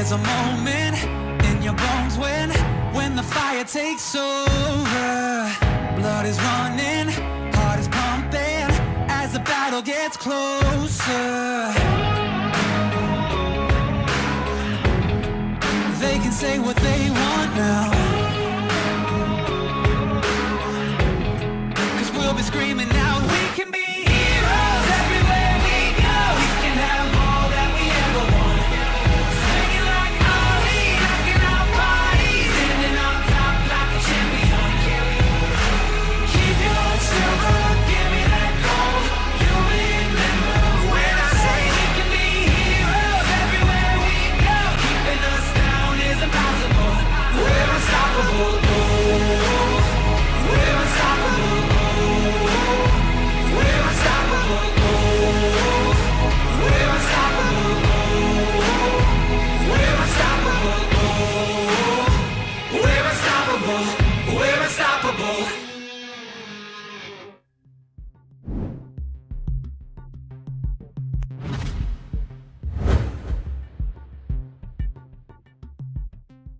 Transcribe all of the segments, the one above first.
There's a moment in your bones when the fire takes over. Blood is running, heart is pumping as the battle gets closer. They can say what they want now, 'cause we'll be screaming out, we can be heroes everywhere we go. We can have all that we ever want. Singing like Ali, rocking our bodies, standing on top like a champion. Keep your silver, give me that gold. You remember when I say we can be heroes everywhere we go. Keeping us down is impossible. We're unstoppable. Oh, we're unstoppable. We're unstoppable. Oh, we're unstoppable. Oh, we're unstoppable. Oh, we're unstoppable. We're unstoppable.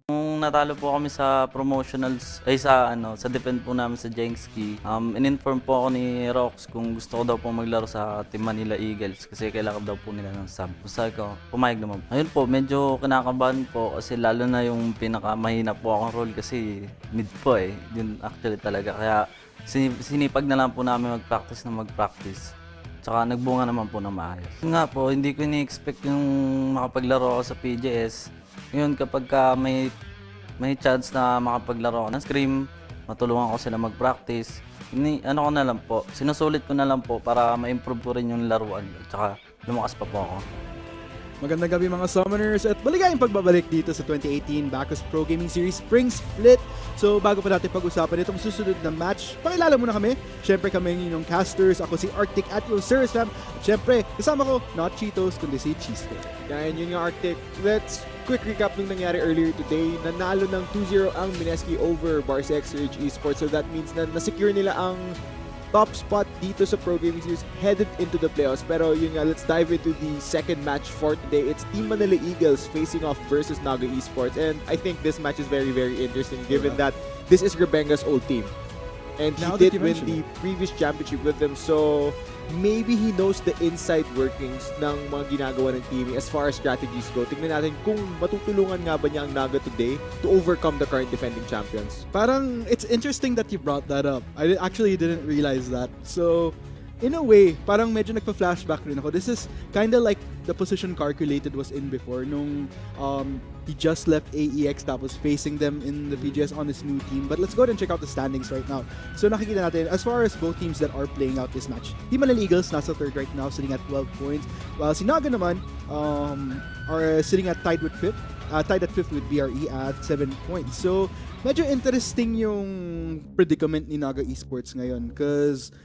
Nung natalo po kami sa promotionals, ay sa defend po namin sa Jenski, in-inform po ako ni Rox kung gusto ko daw po maglaro sa Team Manila Eagles kasi kailangan daw po nila ng sub. Sabi ko, pumayag naman. Ayun po, medyo kinakabahan po kasi lalo na yung pinakamahina po akong role kasi mid po eh. Yun actually talaga. Kaya sinipag na lang po namin mag-practice. Tsaka nagbunga naman po na maayos. Yun nga po, hindi ko ini-expect yung makapaglaro ako sa PJS. Ngayon kapag may chance na makapaglaro ako ng scrim, matulungan ko sila mag-practice. Ano ko na lang po, sinusulit ko na lang po para ma-improve ko rin yung laruan at saka lumakas pa po ako. Magandang gabi mga summoners at maligayang pagbabalik dito sa 2018 Bacchus Pro Gaming Series Spring Split. So bago pa natin pag-usapan itong susunod na match, pakilala muna kami. Siyempre kami yung casters, ako si Arctic at yung Sirisfam. At siyempre, kasama ko, not Cheetos, kundi si Cheesesteak. Yan, yun yung Arctic. Let's quick recap nung nangyari earlier today. Nanalo ng 2-0 ang Mineski over Barsex Surge Esports. So that means na nasecure nila ang top spot dito sa Pro Gaming Series headed into the playoffs. Pero yun nga, let's dive into the second match for today. It's Team Manila Eagles facing off versus Naga Esports. And I think this match is very, very interesting given that this is Rebenga's old team. And he did win the previous championship with them. So maybe he knows the inside workings ng mga ginagawa ng TME as far as strategies go. Tingnan natin kung matutulungan nga ba niya ang Naga today to overcome the current defending champions. Parang it's interesting that you brought that up. I actually didn't realize that. So in a way, parang medyo nagpa-flashback rin ako. This is kind of like the position Calculated was in before nung he just left AEX tapos facing them in the PGS on his new team. But let's go ahead and check out the standings right now. So nakikita natin, as far as both teams that are playing out this match, Team Manila Eagles nasa third right now, sitting at 12 points. While si Naga naman are sitting at tied at fifth with BRE at 7 points. So medyo interesting yung predicament ni Naga Esports ngayon because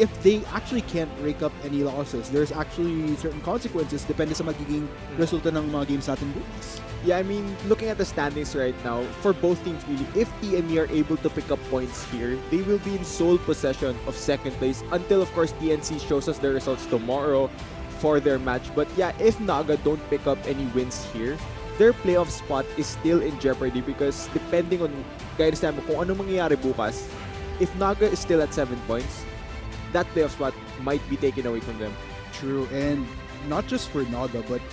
if they actually can't rake up any losses, there's actually certain consequences depende sa magiging resulta ng mga games natin bukas. Yeah, I mean, looking at the standings right now, for both teams really, if TME are able to pick up points here, they will be in sole possession of second place until, of course, TNC shows us their results tomorrow for their match. But yeah, if Naga don't pick up any wins here, their playoff spot is still in jeopardy because depending on, guys, kung ano mangyayari bukas, if Naga is still at 7 points, that playoff spot might be taken away from them. True, and not just for Naga, but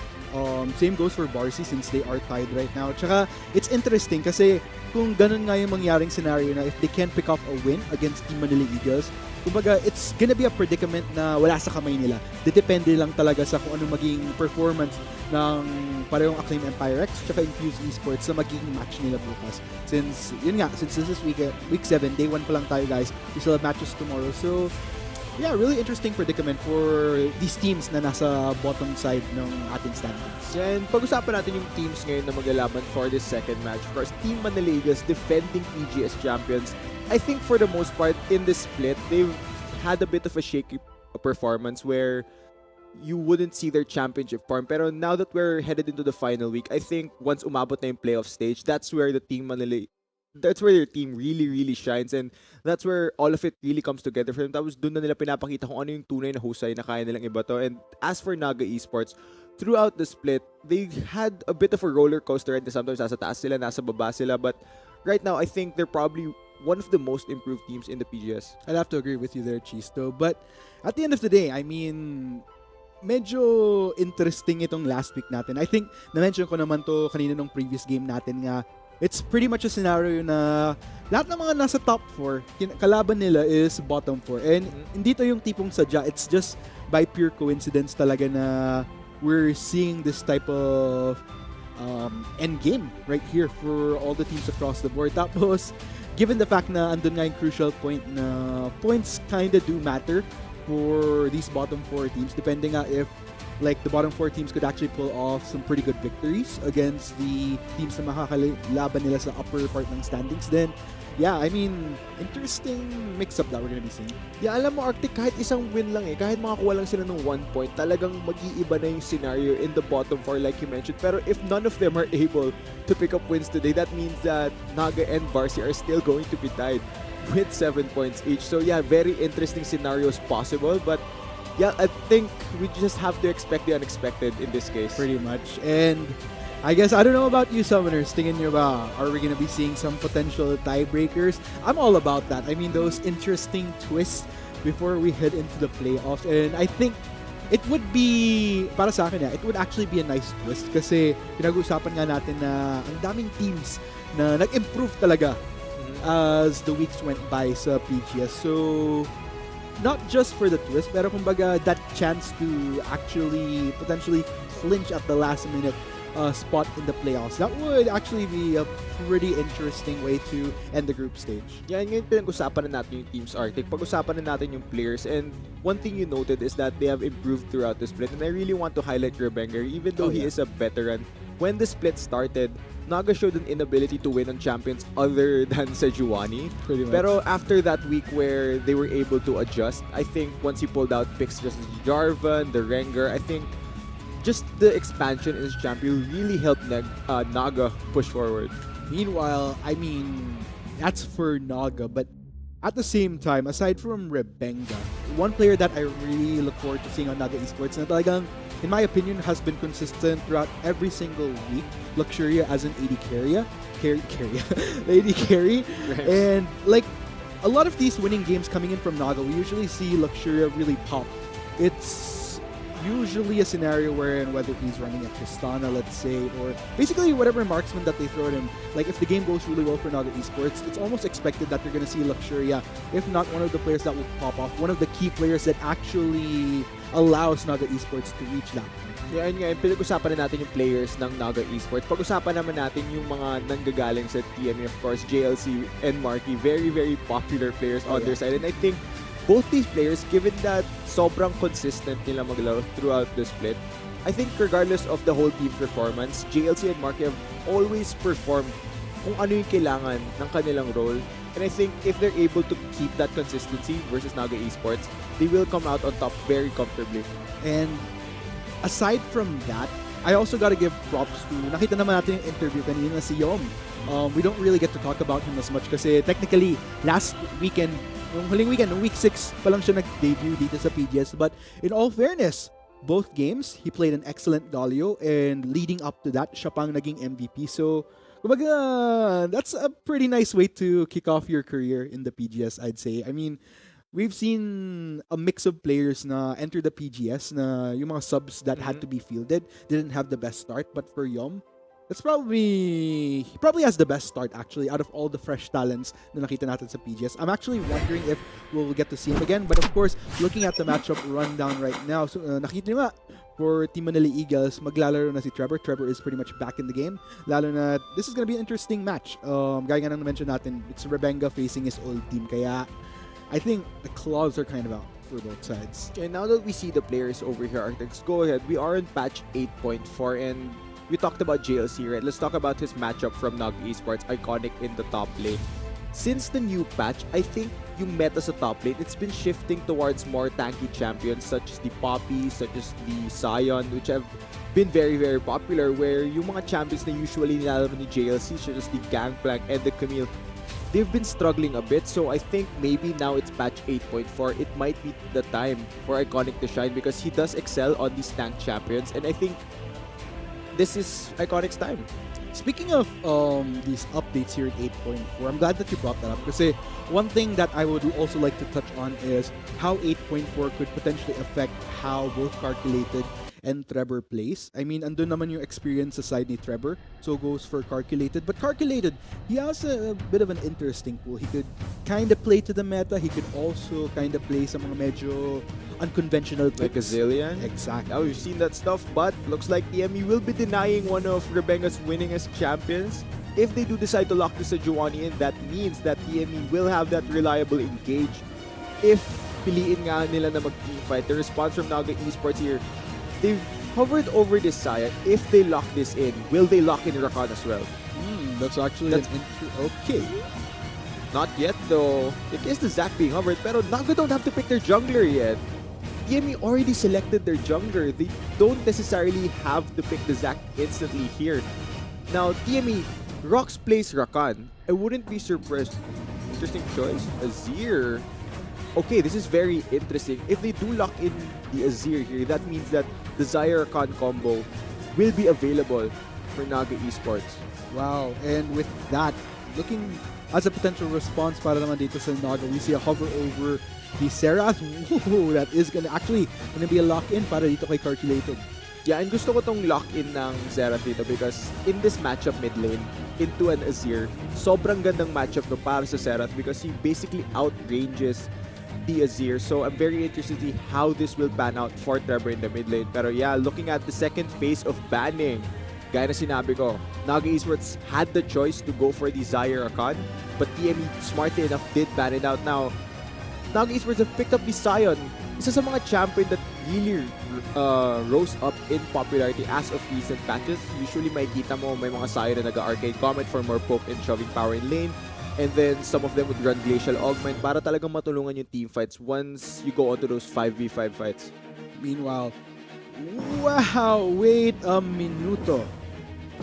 same goes for Barcy since they are tied right now. Tsaka, it's interesting kasi kung ganun nga yung mangyaring scenario na if they can't pick up a win against Team Manila Eagles, kumbaga, it's gonna be a predicament na wala sa kamay nila. Depende lang talaga sa kung anong maging performance ng parehong Acclaim Empire X tsaka Infuse Esports sa magiging match nila bukas. Since, yun nga, since this is week 7, day 1 pa lang tayo guys, we still have matches tomorrow. So, yeah, really interesting predicament for these teams na nasa bottom side ng ating standings. And pag-usapan natin yung teams ngayon na maglalaban for this second match. Of course, Team Manila Eagles defending PGS champions. I think for the most part in this split, they've had a bit of a shaky performance where you wouldn't see their championship form. Pero now that we're headed into the final week, I think once umabot na yung playoff stage, that's where their team really, really shines, and that's where all of it really comes together for them. Tapos doon na nila pinapakita kung ano yung tunay na husay na kaya nilang ibato. And as for Naga Esports, throughout the split, they had a bit of a roller coaster and sometimes nasa taas sila, nasa baba sila. But right now, I think they're probably one of the most improved teams in the PGS. I'd have to agree with you there, Chisto. But at the end of the day, I mean, medyo interesting itong last week natin. I think, na-mention ko naman to kanina nung previous game natin nga, it's pretty much a scenario na lahat ng mga nasa top 4, kalaban nila is bottom 4. And hindi to yung tipong sadya. It's just by pure coincidence talaga na we're seeing this type of end game right here for all the teams across the board. Tapos, given the fact na andun nga yung crucial point na points kinda do matter for these bottom 4 teams, depending nga if like the bottom 4 teams could actually pull off some pretty good victories against the teams na makakalaban nila sa upper part ng standings, then yeah, I mean, interesting mix-up that we're gonna be seeing. Yeah, alam mo, Arctic, kahit isang win lang kahit makakuha lang sila ng 1 point, talagang mag-iiba na yung scenario in the bottom 4 like you mentioned. Pero if none of them are able to pick up wins today, that means that Naga and Varsity are still going to be tied with 7 points each. So yeah, very interesting scenarios possible. But yeah, I think we just have to expect the unexpected in this case. Pretty much. And I guess, I don't know about you summoners, tingin nyo ba, are we gonna be seeing some potential tiebreakers? I'm all about that. I mean, those interesting twists before we head into the playoffs. And I think it would be, para sa akin it would actually be a nice twist kasi pinag-uusapan nga natin na ang daming teams na nag-improve talaga as the weeks went by sa PGS. So, not just for the twist, pero kumbaga that chance to actually potentially clinch at the last minute spot in the playoffs. That would actually be a pretty interesting way to end the group stage. Yeah, ngayon pinag-usapan na natin yung teams, Arctic. Pag-usapan na natin yung players, and one thing you noted is that they have improved throughout the split, and I really want to highlight Rebenger, even though he is a veteran. When the split started, Naga showed an inability to win on champions other than Sejuani. Pretty much. Pero after that week where they were able to adjust, I think once he pulled out picks just as Jarvan, the Rengar, I think just the expansion in his champion really helped Naga push forward. Meanwhile, I mean, that's for Naga, but at the same time, aside from Rebenga, one player that I really look forward to seeing on Naga Esports na talagang, in my opinion, has been consistent throughout every single week, Luxuria as an AD carry, AD carry, and like a lot of these winning games coming in from Naga, we usually see Luxuria really pop. It's usually a scenario wherein whether he's running a Tristana, let's say, or basically whatever marksman that they throw at him, like if the game goes really well for Naga Esports, it's almost expected that you're going to see Luxuria, if not one of the players that will pop off, one of the key players that actually allows Naga Esports to reach that point. Yeah, yun nga, pinag-usapan na natin yung players ng Naga Esports. Pag-usapan naman natin yung mga nanggagaling sa TME, of course, JLC and Marky, very, very popular players on their side. And I think both these players, given that sobrang consistent nila maglaro throughout the split, I think regardless of the whole team's performance, JLC and Marky have always performed kung ano yung kailangan ng kanilang role. And I think if they're able to keep that consistency versus Naga Esports, they will come out on top very comfortably. And aside from that, I also gotta give props to, nakita naman natin yung interview kanina si Yom. We don't really get to talk about him as much kasi technically, last weekend, yung huling weekend, week 6 pa lang siya nag-debut dito sa PGS. But in all fairness, both games, he played an excellent Galio, and leading up to that, siya pang naging MVP. So, kumbaga, that's a pretty nice way to kick off your career in the PGS, I'd say. I mean, we've seen a mix of players na enter the PGS na yung mga subs that had to be fielded didn't have the best start. But for Yom, he probably has the best start actually out of all the fresh talents na nakita natin sa PGS. I'm actually wondering if we'll get to see him again. But of course, looking at the matchup rundown right now, so nakita nyo nga, for Team Manila Eagles, maglalaro na si Trevor. Trevor is pretty much back in the game. Lalo na, this is gonna be an interesting match. Gaya nga nang mention natin, it's Rebenga facing his old team. Kaya, I think the claws are kind of out for both sides. And now that we see the players over here, Arctics, go ahead. We are in patch 8.4 and we talked about JLC, right? Let's talk about his matchup from Naga Esports, iconic in the top lane. Since the new patch, I think yung meta sa top lane, it's been shifting towards more tanky champions such as the Poppy, such as the Sion, which have been very, very popular, where yung mga champions na usually nilalaman ni JLC, such as the Gangplank and the Camille, they've been struggling a bit. So I think maybe now it's patch 8.4. It might be the time for Iconic to shine because he does excel on these tank champions. And I think this is Iconic's time. Speaking of these updates here in 8.4, I'm glad that you brought that up kasi one thing that I would also like to touch on is how 8.4 could potentially affect how both Calculated and Trevor plays. I mean, andun naman yung experience sa side ni Trevor, so goes for Calculated. But Calculated, he has a bit of an interesting pool. He could kind of play to the meta. He could also kind of play sa mga medyo unconventional Like a picks. Zillion. Exactly. Now we've seen that stuff, but looks like TME will be denying one of Rebenga's winningest champions. If they do decide to lock this Sejuani in, that means that TME will have that reliable engage. If piliin nga nila na mag-teamfight, the response from Naga Esports here, they've hovered over this Saya. If they lock this in, will they lock in Rakan as well? That's actually That's- okay. Not yet though. It is the Zac being hovered, pero Naga don't have to pick their jungler yet. TME already selected their jungler. They don't necessarily have to pick the Zac instantly here. Now, TME, Rox plays Rakan. I wouldn't be surprised. Interesting choice. Azir. Okay, this is very interesting. If they do lock in the Azir here, that means that the Zyra Rakan combo will be available for Naga Esports. Wow. And with that, looking as a potential response para naman dito sa Naga, we see a hover over the Serath. Ooh, that is gonna be a lock-in para dito kay Calculated. Yeah, and gusto ko tong lock-in ng Xerath dito because in this matchup mid lane, into an Azir, sobrang gandang matchup no para sa Xerath because he basically outranges the Azir. So I'm very interested to see how this will pan out for Trevor in the mid lane. Pero yeah, looking at the second phase of banning, gaya na sinabi ko, Naga Esports had the choice to go for the Zyra Rakan, but TME smartly enough did ban it out. Now, Naga Esports have picked up the Sion, isa sa mga champion that really rose up in popularity as of recent patches. Usually makikita mo may mga Sion na nag-Arcade Comet for more poke and shoving power in lane. And then some of them would run Glacial Augment para talagang matulungan yung team fights once you go onto those 5v5 fights. Meanwhile, wow, wait a minuto.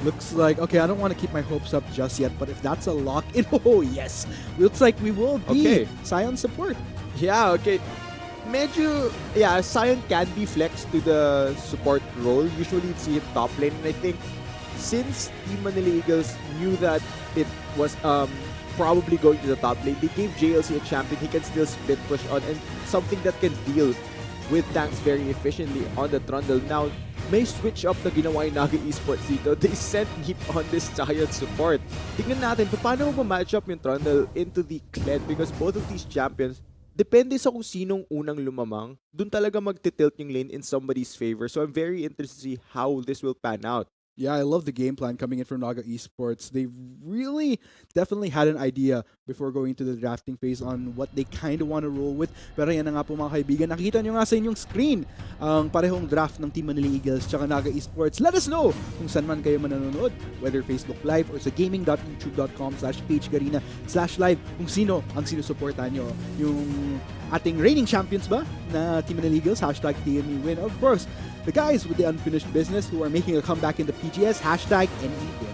Looks like, okay, I don't want to keep my hopes up just yet, but if that's a lock-in, oh yes, looks like we will be Okay. Sion support. Yeah, okay. Medyo, yeah, Sion can be flexed to the support role. Usually you'd see it top lane. And I think since Team Manila Eagles knew that it was probably going to the top lane, they gave JLC a champion he can still split push on and something that can deal with tanks very efficiently on the Trundle. Now, may switch up na ginawa yung Naga Esports dito. They sent Meep on this giant support. Tingnan natin, paano mo ma-match up yung Trundle into the Kled because both of these champions, depende sa kung sinong unang lumamang, dun talaga magtitilt yung lane in somebody's favor. So I'm very interested to see how this will pan out. Yeah, I love the game plan coming in from Naga Esports. They really definitely had an idea before going to the drafting phase on what they kind of want to roll with. Pero yan na nga po mga kaibigan. Nakita nyo nga sa inyong screen ang parehong draft ng Team Manila Eagles tsaka Naga Esports. Let us know kung saan man kayo manonood, whether Facebook Live or sa gaming.youtube.com/pagegarena/live, kung sino ang sinusuportahan nyo. Yung ating reigning champions ba na Team Manila Eagles, #TME win. Of course, the guys with the unfinished business who are making a comeback in the PGS, #NE win.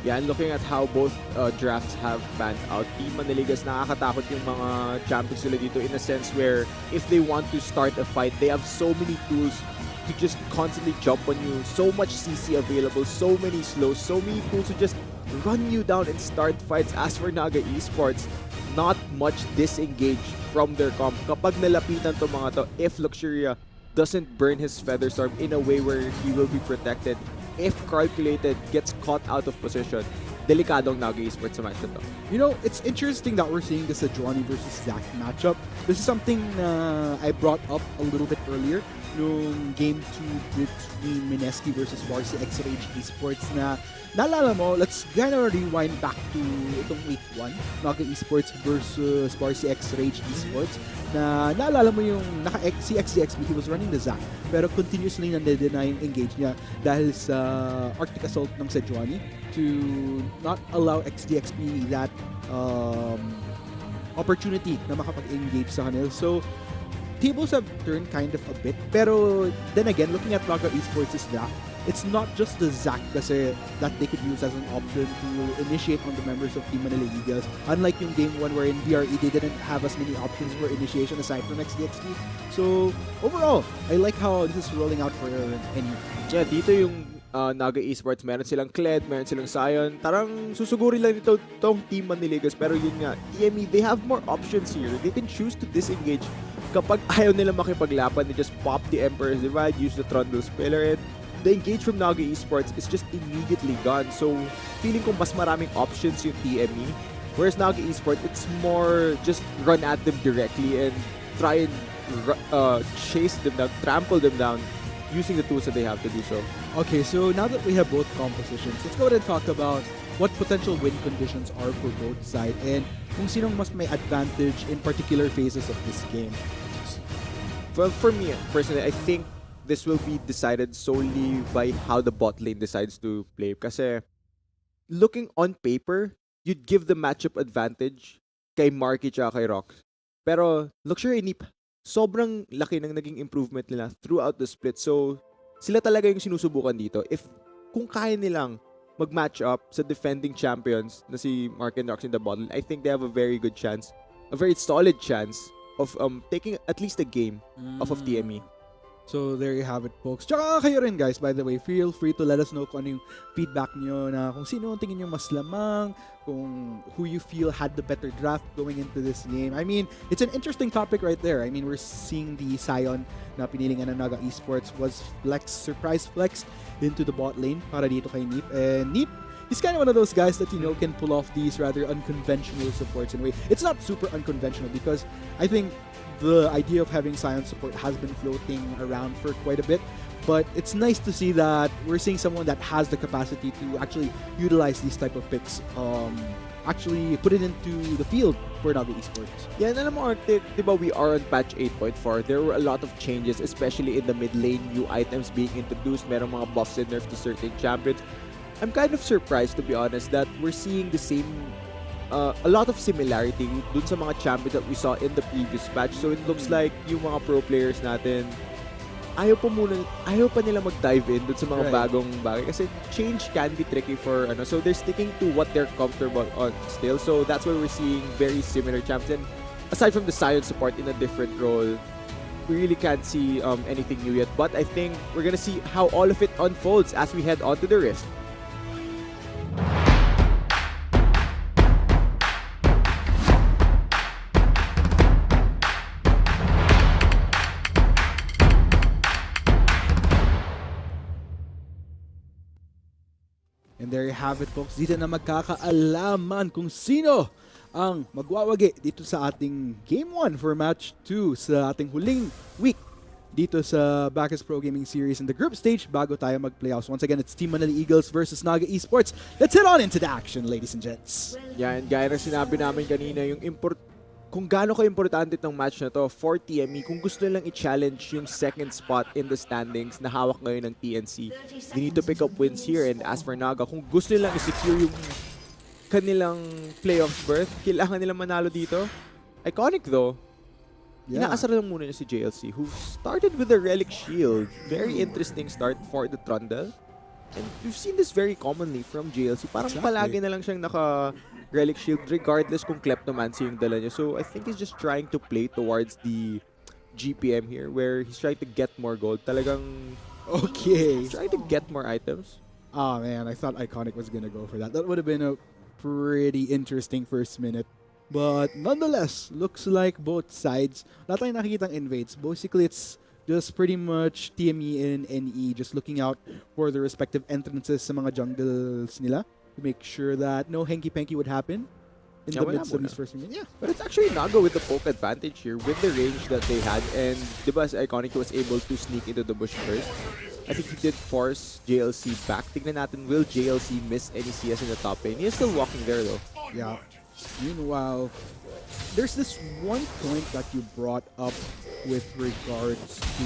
Yeah, and looking at how both drafts have panned out, Team Manila Eagles, nakakatakot yung mga champions nila dito in a sense where if they want to start a fight, they have so many tools to just constantly jump on you. So much CC available, so many slows, so many tools to just run you down and start fights. As for Naga Esports, not much disengage from their comp. Kapag nalapitan to mga to, if Luxuria doesn't burn his Feather Storm in a way where he will be protected, if Calculated gets caught out of position, delikadong Naga Esports sa match na to. You know, it's interesting that we're seeing this Sejuani versus Zac matchup. This is something I brought up a little bit earlier nung game 2 between Mineski versus Varsity X-Rage Esports na naalala mo, let's kinda rewind back to itong week 1, Naga Esports versus Varsity X-Rage Esports na naalala mo yung si XDXB, he was running the Zac pero continuously nade-deny yung engage niya dahil sa Arctic Assault ng Sejuani to not allow XDXB that opportunity na makapag-engage sa kanila. So, tables have turned kind of a bit. Pero then again, looking at Naga Esports' draft, it's not just the Zac kasi that they could use as an option to initiate on the members of Team Manila Eagles. Unlike yung game 1 where in BRE they didn't have as many options for initiation aside from XDXT. So overall, I like how this is rolling out for any. Yeah, dito yung Naga Esports, meron silang Kled, meron silang Sion. Tarang susuguri lang dito tong Team Manila Eagles. Pero yun nga, TME, they have more options here. They can choose to disengage. Kapag ayaw nila makipaglaban, they just pop the Emperor's Divide, use the Trundle Spiller, and the engage from Naga Esports is just immediately gone. So, feeling ko mas maraming options yung TME. Whereas Naga Esports, it's more just run at them directly and try and chase them down, trample them down using the tools that they have to do so. Okay, so now that we have both compositions, let's go ahead and talk about what potential win conditions are for both sides and kung sinong mas may advantage in particular phases of this game. Well, for me, personally, I think this will be decided solely by how the bot lane decides to play. Kasi looking on paper, you'd give the matchup advantage kay Marky tsaka kay Rox. Pero Luxury Nip, sobrang laki ng naging improvement nila throughout the split. So, sila talaga yung sinusubukan dito. Kung kaya nilang mag-match up sa defending champions na si Mark and Rox in the bot lane, I think they have a very good chance, a very solid chance of taking at least a game off of TME. So there you have it, folks. Tsaka kayo rin, guys, by the way, feel free to let us know kung ano yung feedback nyo na kung sino ang tingin nyo mas lamang, kung who you feel had the better draft going into this game. I mean, it's an interesting topic right there. I mean, we're seeing the Sion na pinilingan ng Naga Esports was surprise flexed into the bot lane para dito kay Neep. And Neep, he's kind of one of those guys that, you know, can pull off these rather unconventional supports in a way. It's not super unconventional because I think the idea of having Sion support has been floating around for quite a bit, but it's nice to see that we're seeing someone that has the capacity to actually utilize these type of picks, actually put it into the field for Naga Esports. Yeah, and alam mo, Arte, diba we are on patch 8.4. There were a lot of changes, especially in the mid lane, new items being introduced, merong mga buffs and nerfs to certain champions. I'm kind of surprised, to be honest, that we're seeing the same a lot of similarity dun sa mga champions that we saw in the previous patch. So it looks like yung mga pro players natin ayaw pa nila mag-dive in dun sa mga bagong bagay kasi change can be tricky for so they're sticking to what they're comfortable on still. So that's why we're seeing very similar champions. And aside from the Sion support in a different role, we really can't see anything new yet. But I think we're gonna see how all of it unfolds as we head on to the Rift. And there you have it, folks. Dito na magkakaalaman kung sino ang magwawagi dito sa ating Game 1 for Match 2 sa ating huling week dito sa Bacchus Pro Gaming Series in the group stage bago tayo mag-playoffs. Once again, it's Team Manila Eagles versus Naga Esports. Let's head on into the action, ladies and gents. Yeah, and gaya ng sinabi namin kanina, yung kung gaano ka-importante itong match na to for TME, kung gusto nilang i-challenge yung second spot in the standings na hawak ngayon ng TNC, they need to pick up wins here. And as for Naga, kung gusto nilang i-secure yung kanilang playoffs berth, kailangan nilang manalo dito. Iconic though, inaasar lang muna niya si JLC, who started with a Relic Shield. Very interesting start for the Trundle. And we've seen this very commonly from JLC. Parang palagi na lang siyang naka-Relic Shield regardless kung Kleptomancy yung dala niya. So I think he's just trying to play towards the GPM here where he's trying to get more gold. Talagang he's trying to get more items. Oh man, I thought Iconic was gonna go for that. That would have been a pretty interesting first minute. But nonetheless, looks like both sides, wala tayong nakikitang invades. Basically, it's just pretty much TME and NE just looking out for the respective entrances sa mga jungles nila to make sure that no hanky-panky would happen in the midst of these first minutes. Yeah. But it's actually Naga with the poke advantage here with the range that they had. And diba Iconic was able to sneak into the bush first. I think he did force JLC back. Tignan natin, will JLC miss any CS in the top lane? He is still walking there though. Yeah. Meanwhile, there's this one point that you brought up with regards to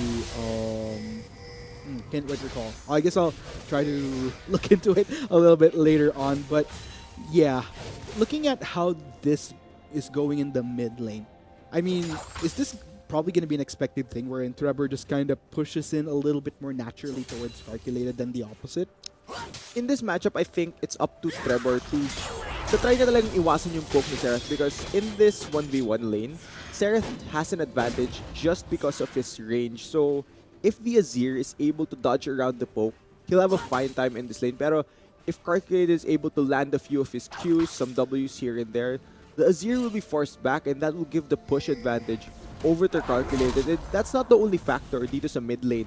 can't quite recall. I guess I'll try to look into it a little bit later on. But yeah, looking at how this is going in the mid lane, I mean, is this probably going to be an expected thing wherein Trevor just kind of pushes in a little bit more naturally towards Calculated than the opposite. In this matchup, I think it's up to Trevor to try na talagang iwasan yung poke ni Seraph because in this 1v1 lane, Seraph has an advantage just because of his range. So if the Azir is able to dodge around the poke, he'll have a fine time in this lane. Pero if Calculated is able to land a few of his Qs, some Ws here and there, the Azir will be forced back and that will give the push advantage over to Calculated. And that's not the only factor dito sa mid lane.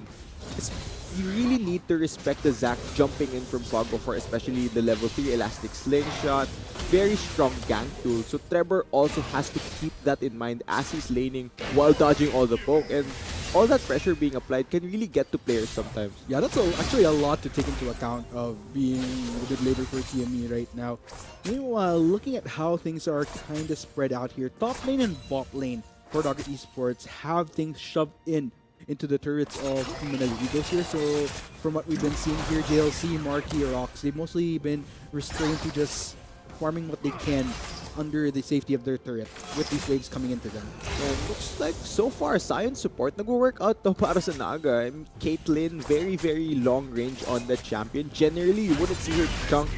You really need to respect the Zac jumping in from Pogo for especially the level 3 elastic slingshot. Very strong gank tool. So Trevor also has to keep that in mind as he's laning while dodging all the poke. And all that pressure being applied can really get to players sometimes. Yeah, that's actually a lot to take into account of being a bit later for TME right now. Meanwhile, looking at how things are kind of spread out here, top lane and bot lane for Dogger Esports have things shoved into the turrets of Criminal Eagles here. So from what we've been seeing here, JLC, Marky, Rocks, they've mostly been restrained to just farming what they can under the safety of their turret with these waves coming into them. And looks like so far, Science support nag-work out to para sa Naga. Caitlyn, very, very long range on the champion. Generally, you wouldn't see her chunk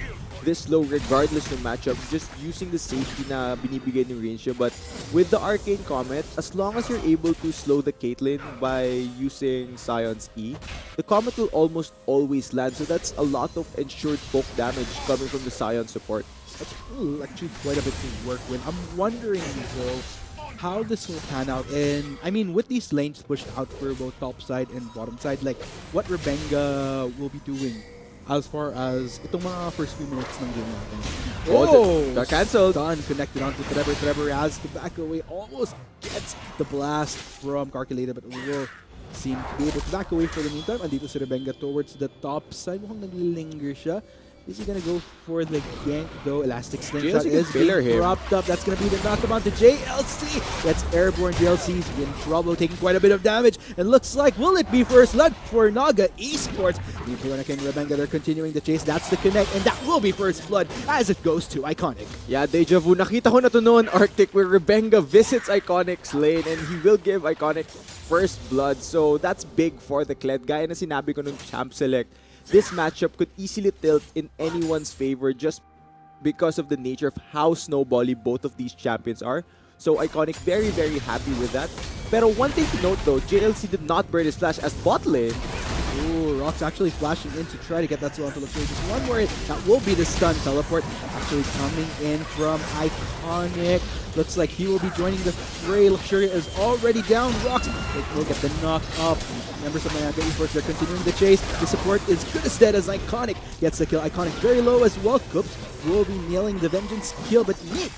this low regardless ng matchup, just using the safety na binibigay ng range niya. But with the Arcane Comet, as long as you're able to slow the Caitlyn by using Scion's E, the Comet will almost always land. So that's a lot of ensured poke damage coming from the Scion support. That's actually quite a bit to work with. I'm wondering though how this will pan out. And I mean, with these lanes pushed out for both top side and bottom side, like what Rebenga will be doing as far as itong mga first few minutes ng game natin. Got cancelled. Done. Connected onto Trevor. Trevor has to back away. Almost gets the blast from Calculated, but will seem to be able to back away for the meantime. Andito si Rebenga towards the top side. Mukhang naglilinger siya. Is he gonna go for the gank though? Elastic Slingshot is being propped up. That's gonna be the knockabout to JLC. That's airborne. JLC's in trouble, taking quite a bit of damage. And looks like, will it be first blood for Naga Esports? People King Rebenga, they're continuing the chase. That's the connect, and that will be first blood as it goes to Iconic. Yeah, deja vu. Nakita ko na to noon, Arctic, where Rebenga visits Iconic's lane and he will give Iconic first blood. So that's big for the Kled. Gaya na sinabi ko nung Champ Select, this matchup could easily tilt in anyone's favor just because of the nature of how snowbally both of these champions are. So Iconic very, very happy with that. Pero one thing to note though, JLC did not burn his flash as bot lane. Ooh, Rock's actually flashing in to try to get that slow onto the play. Just one more hit. That will be the stun teleport. Actually coming in from Iconic. Looks like he will be joining the fray. Luxuria is already down. Rocks will get the knock up. Members of Naga Esports, they're continuing the chase. The support is good as dead as Iconic gets the kill. Iconic very low as well. Coops will be nailing the vengeance kill, but Nick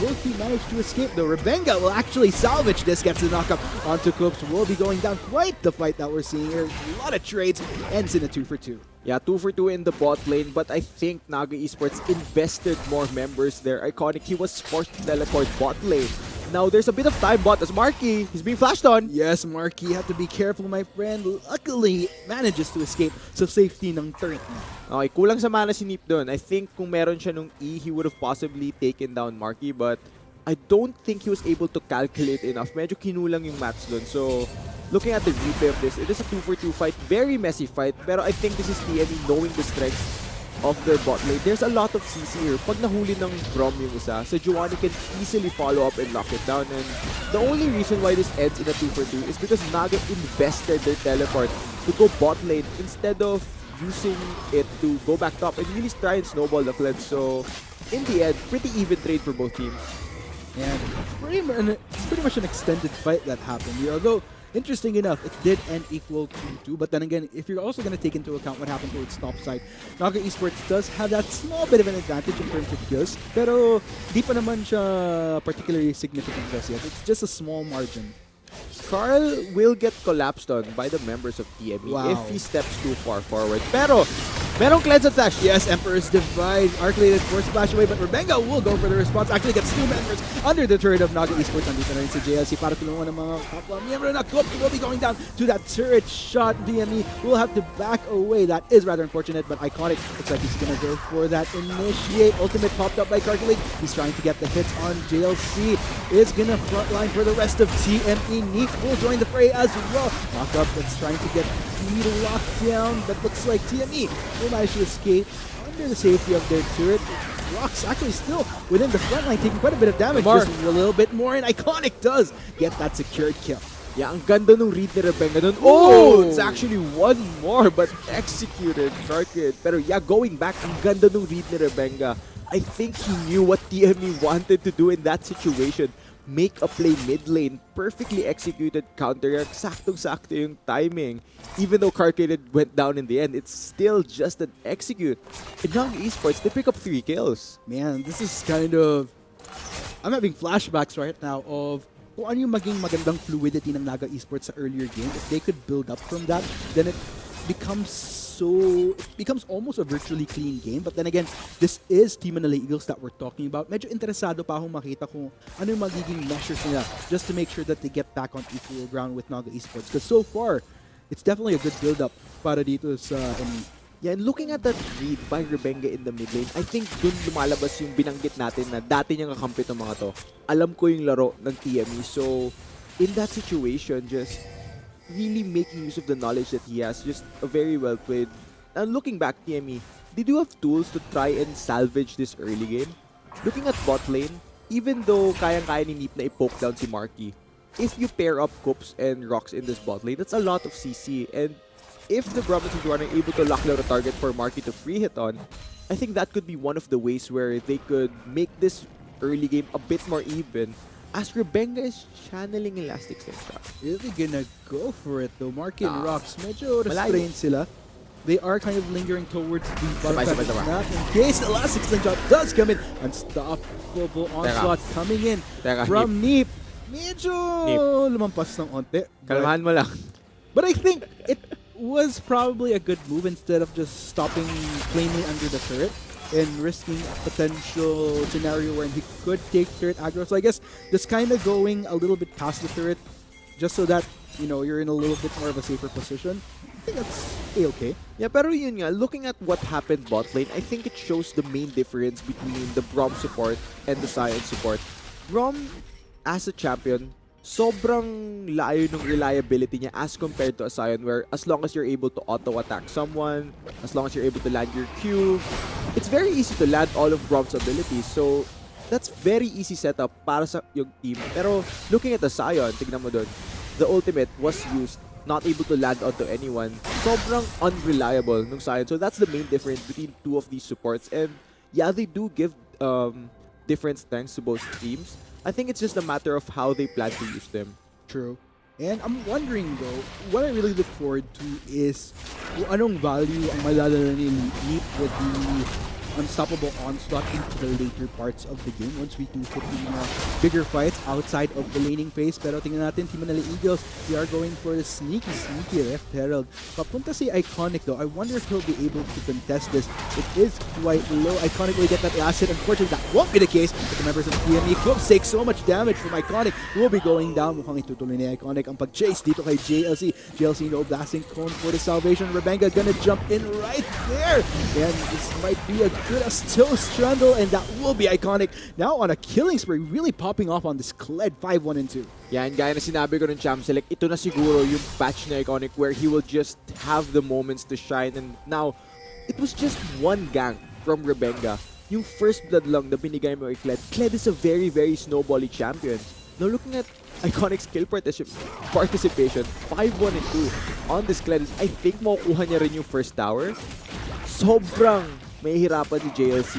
will he manage to escape though? Rebenga will actually salvage this, gets the knockup onto Coops. Will be going down. Quite the fight that we're seeing here. A lot of trades, ends in a 2-for-2. Yeah, 2-for-2 in the bot lane, but I think Naga Esports invested more members there. Iconic, he was forced to teleport bot lane. Now, there's a bit of time bot as Marky. He's being flashed on. Yes, Marky, you have to be careful, my friend. Luckily, manages to escape sa safety ng turret niya. Okay, kulang sa mana si Neep doon. I think kung meron siya nung E, he would have possibly taken down Marky, but I don't think he was able to calculate enough. Medyo kinulang yung mats doon. So, looking at the replay of this, it is a 2-for-2 fight. Very messy fight, pero I think this is TME knowing the strengths of their bot lane. There's a lot of CC here. Pag nahuli ng Brom yung isa, so Giovanni can easily follow up and lock it down. And the only reason why this ends in a 2-for-2 is because Naga invested their teleport to go bot lane instead of using it to go back top and really try and snowball the Kled. So, in the end, pretty even trade for both teams. And it's pretty much an extended fight that happened here. Although, interesting enough, it did end equal to 2. But then again, if you're also going to take into account what happened to its top side, Naga Esports does have that small bit of an advantage in terms of kills. Pero di pa naman siya particularly significant just yet. It's just a small margin. Carl will get collapsed on by the members of TME if he steps too far forward. Pero Merong cleanse and flash. Yes, Emperor's Divide, Arc-related Force Splash away, but Rebenga will go for the response. Actually gets 2 members under the turret of Naga Esports. Andito na rin si JLC para tulungan ng mga kapwa miyembro na Coop will be going down to that turret shot. DME will have to back away. That is rather unfortunate, but Iconic looks like he's gonna go for that initiate. Ultimate popped up by Carculate. He's trying to get the hits on JLC. Is gonna frontline for the rest of TME. Neek will join the fray as well. Knockup that's trying to get the lockdown, but looks like TME will manage to escape under the safety of their turret. Rocks actually still within the front line, taking quite a bit of damage. Mark. Just a little bit more, and Iconic does get that secured kill. Yeah, ang ganda nung read ni Rebenga dun. Oh! It's actually one more, but executed. Carkid. Pero yeah, going back, ang ganda nung read ni Rebenga. I think he knew what TME wanted to do in that situation. Make a play mid lane, perfectly executed counter, saktong-sakto yung timing. Even though Carkid went down in the end, it's still just an execute. In Young Esports, they pick up 3 kills. Man, this is kind of... I'm having flashbacks right now of kung ano yung maging magandang fluidity ng Naga Esports sa earlier game. If they could build up from that, then it becomes almost a virtually clean game. But then again, this is Team Manila Eagles that we're talking about. Medyo interesado pa akong makita kung ano yung magiging measures nila just to make sure that they get back on equal ground with Naga Esports. Because so far, it's definitely a good build-up para dito sa... Yeah, and looking at that read by Rebenga in the mid lane, I think dun lumalabas yung binanggit natin na dati niyang kakampi ng mga to. Alam ko yung laro ng TME. So, in that situation, just really making use of the knowledge that he has, just a very well played. And looking back, TME, they do have tools to try and salvage this early game. Looking at bot lane, even though kayang-kaya ni Neep na i-poke down si Marky, if you pair up Coops and Rocks in this bot lane, that's a lot of CC. And if the Brahmans are able to lock down a target for Marky to free hit on, I think that could be one of the ways where they could make this early game a bit more even, as Rebenga is channeling Elastic Slingshot. Really gonna go for it though. Marky and Rocks, medyo Malayo. restrained sila. They are kind of lingering towards the bottom Sabay, side of sabay. the map in case the Elastic Slingshot does come in. Unstoppable onslaught coming in Teka, from Neep. Medyo lumampas ng onte. Kalmahan mo lang. But I think it was probably a good move instead of just stopping plainly under the turret and risking a potential scenario where he could take turret aggro. So I guess just kind of going a little bit past the turret just so that, you know, you're in a little bit more of a safer position. I think that's okay. Yeah, pero yun nga, looking at what happened bot lane, I think it shows the main difference between the Braum support and the Science support. Braum, as a champion, sobrang layo ng reliability niya as compared to a Sion, where as long as you're able to auto-attack someone, as long as you're able to land your Q, it's very easy to land all of Braum's abilities. So, that's very easy setup para sa yung team. Pero, looking at the Sion, tignan mo dun, the ultimate was used, not able to land onto anyone. Sobrang unreliable ng Sion. So, that's the main difference between two of these supports. And, yeah, they do give different strengths to both teams. I think it's just a matter of how they plan to use them. True. And I'm wondering though, what I really look forward to is kung anong value ang malalala ni Leap with the unstoppable onslaught into the later parts of the game once we do hit the bigger fights outside of the laning phase. Pero tingnan natin, Team Manila Eagles, they are going for the sneaky Rift Herald. Papunta si Iconic though, I wonder if he'll be able to contest this. It is quite low. Iconic will get that acid. Unfortunately, that won't be the case. But the members of TME Coops take so much damage from Iconic. Will be going down. Mukhang itutuloy ni Iconic ang pag-chase dito kay JLC. JLC no blasting cone for the salvation. Rebenga gonna jump in right there. And this might be a good as toast trundle, and that will be Iconic now on a killing spree, really popping off on this Kled 5-1 and 2. Yan, gaya na sinabi ko ng Champ Select, ito na siguro yung patch na Iconic where he will just have the moments to shine. And now, it was just one gank from Rebenga. Yung first blood lang na binigay mo kay Kled. Kled is a very, very snowbally champion. Now, looking at Iconic's kill participation, 5-1 and 2 on this Kled, I think makukuha niya rin yung first tower. Sobrang may hirapan si JLC.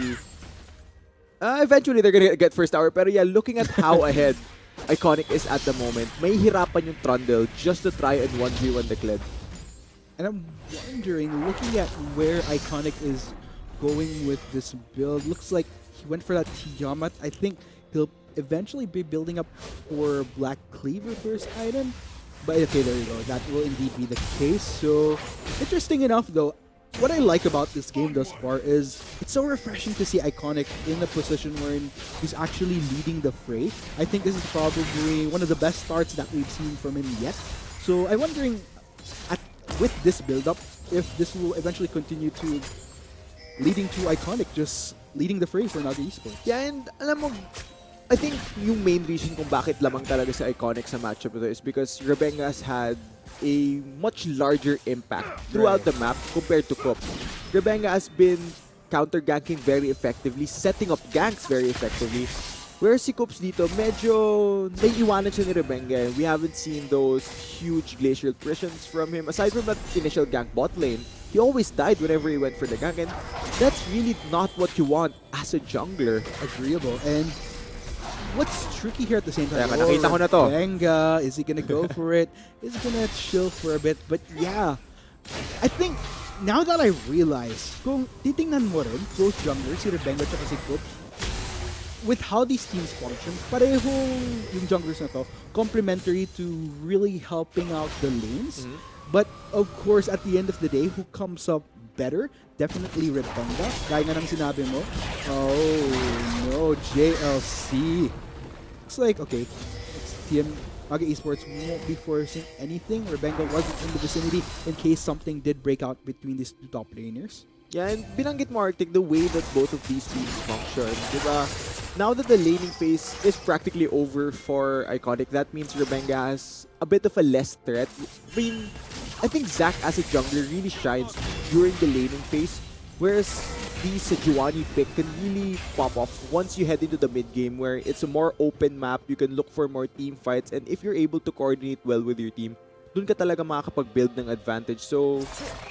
Eventually, they're gonna get first tower. Pero yeah, looking at how ahead Iconic is at the moment, may hirapan yung Trundle just to try and 1v1 the Kled. And I'm wondering, looking at where Iconic is going with this build, looks like he went for that Tiamat. I think he'll eventually be building up for Black Cleaver first item. But okay, there you go. That will indeed be the case. So, interesting enough though, what I like about this game thus far is it's so refreshing to see Iconic in a position wherein he's actually leading the fray. I think this is probably one of the best starts that we've seen from him yet. So I'm wondering, with this build-up, if this will eventually continue to leading to Iconic just leading the fray for Naga Esports. Yeah, and alam mo, I think yung main reason kung bakit lamang talaga sa Iconic sa matchup ito is because Rebenga has had a much larger impact throughout the map compared to Kup. Rebenga has been counter-ganking very effectively, setting up ganks very effectively. Whereas si Kups dito, medyo naiiwanan siya ni Rebenga. We haven't seen those huge glacial attritions from him. Aside from that initial gank bot lane, he always died whenever he went for the gank. And that's really not what you want as a jungler. Agreeable. And what's tricky here at the same time? Kaya nakita ko na to. Rebenga, is he gonna go for it? Is he gonna chill for a bit? But yeah, I think now that I realize, kung titingnan mo rin, both junglers, si Rebenga at si Kup, with how these teams function, parehong yung junglers na to, complementary to really helping out the lanes. But of course, at the end of the day, who comes up better? Definitely Rebenga. Gaya nga ng sinabi mo. Oh no, JLC. Looks like, okay, it's Naga Esports won't be forcing anything. Rebenga wasn't in the vicinity in case something did break out between these two top laners. Yeah, and binanggit mo, Arctic, the way that both of these teams function. Diba? Now that the laning phase is practically over for Iconic, that means Rebenga has a bit of a less threat. I think Zac as a jungler really shines during the laning phase, whereas the Sejuani pick can really pop off once you head into the mid game, where it's a more open map, you can look for more team fights, and if you're able to coordinate well with your team, dun ka talaga makakapag-build ng advantage. So,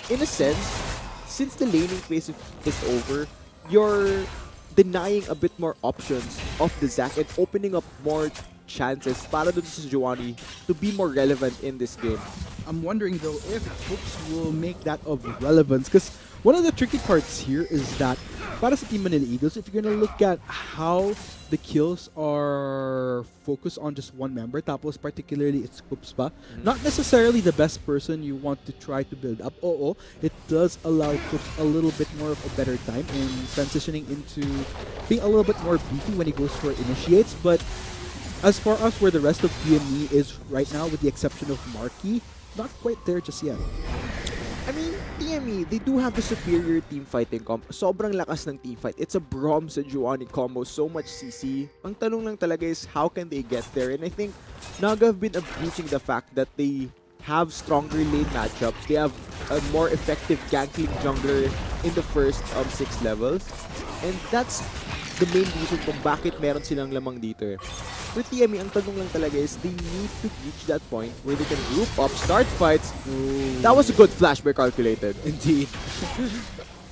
in a sense, since the laning phase is over, you're denying a bit more options of the Zac and opening up more chances para dun sa Sejuani to be more relevant in this game. I'm wondering though if Hoops will make that of relevance, because one of the tricky parts here is that para sa Team Manila Eagles, if you're gonna look at how the kills are focused on just one member, tapos particularly it's Hoops pa, not necessarily the best person you want to try to build up. Oo, it does allow Hoops a little bit more of a better time in transitioning into being a little bit more beefy when he goes for initiates, but as far as where the rest of TME is right now, with the exception of Marky, not quite there just yet. I mean, TME, they do have the superior team fighting comp. Sobrang lakas ng team fight. It's a Braum Sejuani combo, so much CC. Ang tanong lang talaga is how can they get there? And I think Naga have been abusing the fact that they have stronger lane matchups. They have a more effective ganking jungler in the first 6 levels. And that's the main reason kung bakit meron silang lamang dito eh. For TME, ang tanong lang talaga is they need to reach that point where they can group up, start fights. That was a good flash by Calculated. Indeed.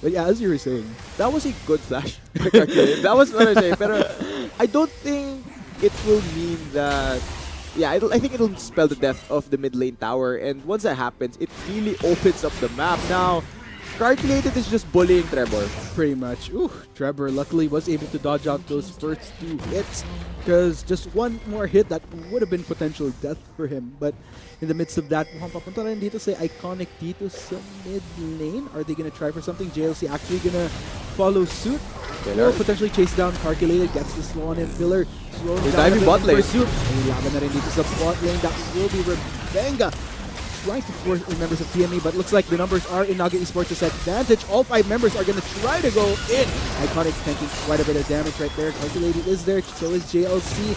But yeah, as you were saying, That was a good flash by Calculated. That was what I was saying. Pero I don't think it will mean that... Yeah, I think it'll spell the death of the mid lane tower. And once that happens, it really opens up the map. Now, Calculated is just bullying Trevor. pretty much. Ooh, Trevor luckily was able to dodge out those first 2 hits, because just one more hit that would have been potential death for him. But in the midst of that, mukhang papunta rin dito sa Iconic dito sa mid lane. Are they gonna try for something? JLC actually gonna follow suit. Or potentially chase down Calculated, gets the slow on him. Filler slowing They're down diving a bit bot in lane. pursuit. May laban na rin dito sa bot lane. That will be Rebenga trying to force in members of TME, but looks like the numbers are in Naga Esports' advantage. All 5 members are going to try to go in. Iconic tanking quite a bit of damage right there. Calculated is there, so is JLC.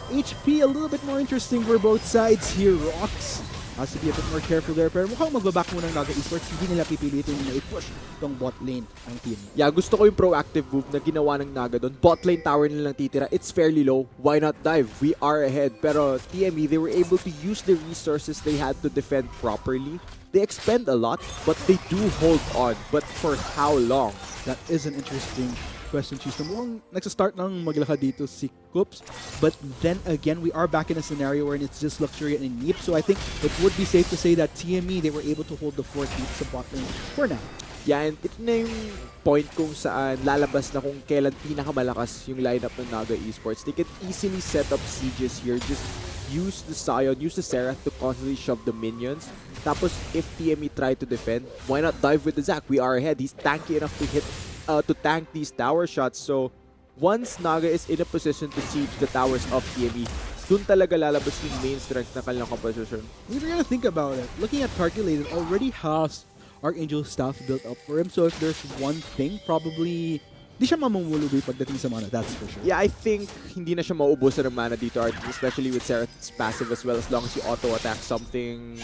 HP a little bit more interesting for both sides here. Rocks has to be a bit more careful there, pero mukhang magbaback muna ng Naga Esports. Hindi nila pipilitin na i-push tong bot lane ng team. Yeah, gusto ko yung proactive move na ginawa ng Naga doon. Bot lane tower nilang titira. It's fairly low. Why not dive? We are ahead. Pero TME, they were able to use the resources they had to defend properly. They expend a lot, but they do hold on. But for how long? That is an interesting question, Chisholm. Mukhang nagsastart ng maglakad dito si Kups, but then again, we are back in a scenario where it's just Luxury and Neep, so I think it would be safe to say that TME, they were able to hold the fort deep sa bot lane for now. Yeah, and ito na yung point kung saan lalabas na kung kailan pinakamalakas yung lineup ng Naga Esports. They can easily set up sieges here. Just use the Sion, use the Seraph to constantly shove the minions. Tapos, if TME try to defend, why not dive with the Zac? We are ahead. He's tanky enough to hit, to tank these tower shots. So, once Naga is in a position to siege the towers of TME, dun talaga lalabas yung main strength ng kanilang composition. If you're gonna think about it, looking at Calculated already has Archangel staff built up for him. So if there's one thing, probably di siya mamumulubi pagdating sa mana, that's for sure. Yeah, I think hindi na siya mauubusan ng mana dito, especially with Seraph's passive as well. As long as you auto-attack something,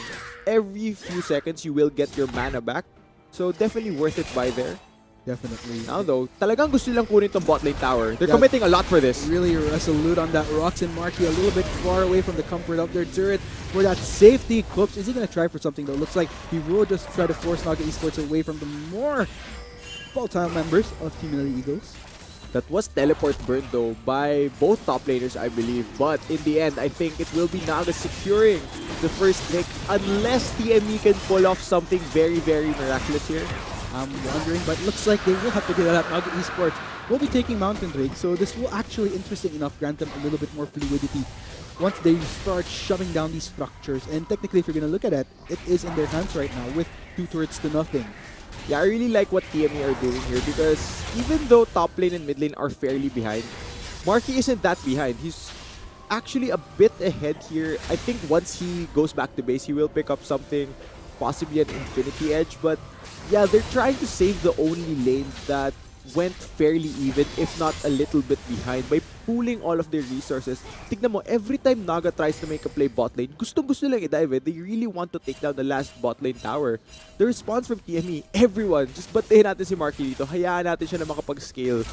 every few seconds you will get your mana back. So definitely worth it by there. Definitely. Now though, talagang gusto nilang kunin tong bot lane tower. They're Yeah. committing a lot for this. Really resolute on that. Rox and Marky a little bit far away from the comfort of their turret for that safety. Clips, is he gonna try for something though? Looks like he will just try to force Naga Esports away from the more volatile members of Team Eagles. That was teleport burned though by both top laners, I believe. But in the end, I think it will be Naga securing the first pick unless TME can pull off something very, very miraculous here. I'm wondering, but looks like they will have to get that. Naga Esports will be taking Mountain Drake, so this will actually, interesting enough, grant them a little bit more fluidity once they start shoving down these structures. And technically, if you're going to look at it, it is in their hands right now with 2 turrets to nothing. Yeah, I really like what TME are doing here because even though top lane and mid lane are fairly behind, Marky isn't that behind. He's actually a bit ahead here. I think once he goes back to base, he will pick up something, possibly an Infinity Edge. But yeah, they're trying to save the only lane that went fairly even, if not a little bit behind, by pooling all of their resources. Tignan mo, every time Naga tries to make a play bot lane, gustong-gusto lang i-dive eh. They really want to take down the last bot lane tower. The response from TME, everyone, just batayin natin si Marky dito. Hayaan natin siya na makapag-scale.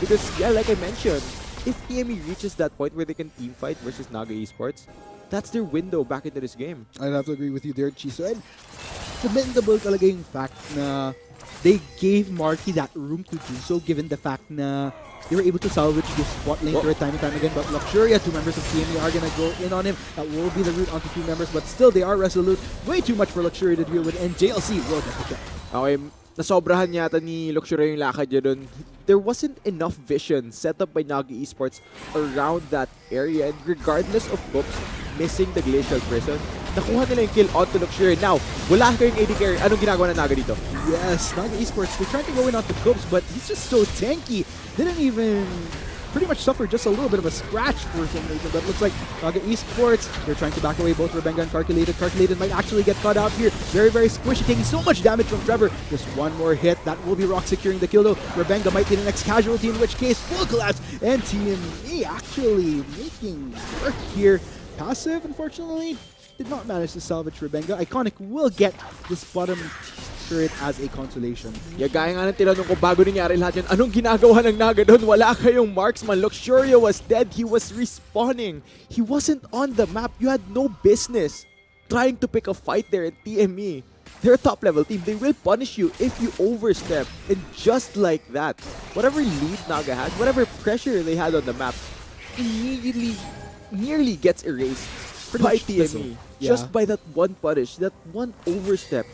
Because, yeah, like I mentioned, if TME reaches that point where they can teamfight versus Naga Esports, that's their window back into this game. I'd have to agree with you there, Chiso. And commendable talaga yung fact na they gave Marky that room to do so, given the fact na they were able to salvage this bot lane turret time and time again. But Luxuria, 2 members of TME are gonna go in on him. That will be the route onto 2 members, but still they are resolute. Way too much for Luxuria to deal with, and JLC will get the kill. Okay, nasobrahan yata ni Luxuria yung lakad niya dun. There wasn't enough vision set up by Naga Esports around that area, and regardless of Boops missing the Glacial Prison, nakuha nila yung kill onto Luxuria. Now, wala kayong AD carry. Anong ginagawa ng Naga dito? Yes, Naga Esports, they tried to go in onto Coops, but he's just so tanky. Didn't even pretty much suffer just a little bit of a scratch for some reason. But looks like Naga Esports, they're trying to back away both Rebenga and Calculated. Calculated might actually get caught out here. Very, very squishy, taking so much damage from Trevor. Just one more hit. That will be Rock securing the kill though. Rebenga might be the next casualty, in which case full collapse. And TME actually making work here. Passive, unfortunately, did not manage to salvage Rebenga. Iconic will get this bottom turret as a consolation. Yeah, gaya nga ng tinanong ko bago nangyari lahat yan, anong ginagawa ng Naga doon? Wala kayong marksman. Luxuria was dead. He was respawning. He wasn't on the map. You had no business trying to pick a fight there at TME. They're a top-level team. They will punish you if you overstep. And just like that, whatever lead Naga had, whatever pressure they had on the map, immediately nearly gets erased by much TME. fizzle. Just Yeah. by that one punish, that one overstep.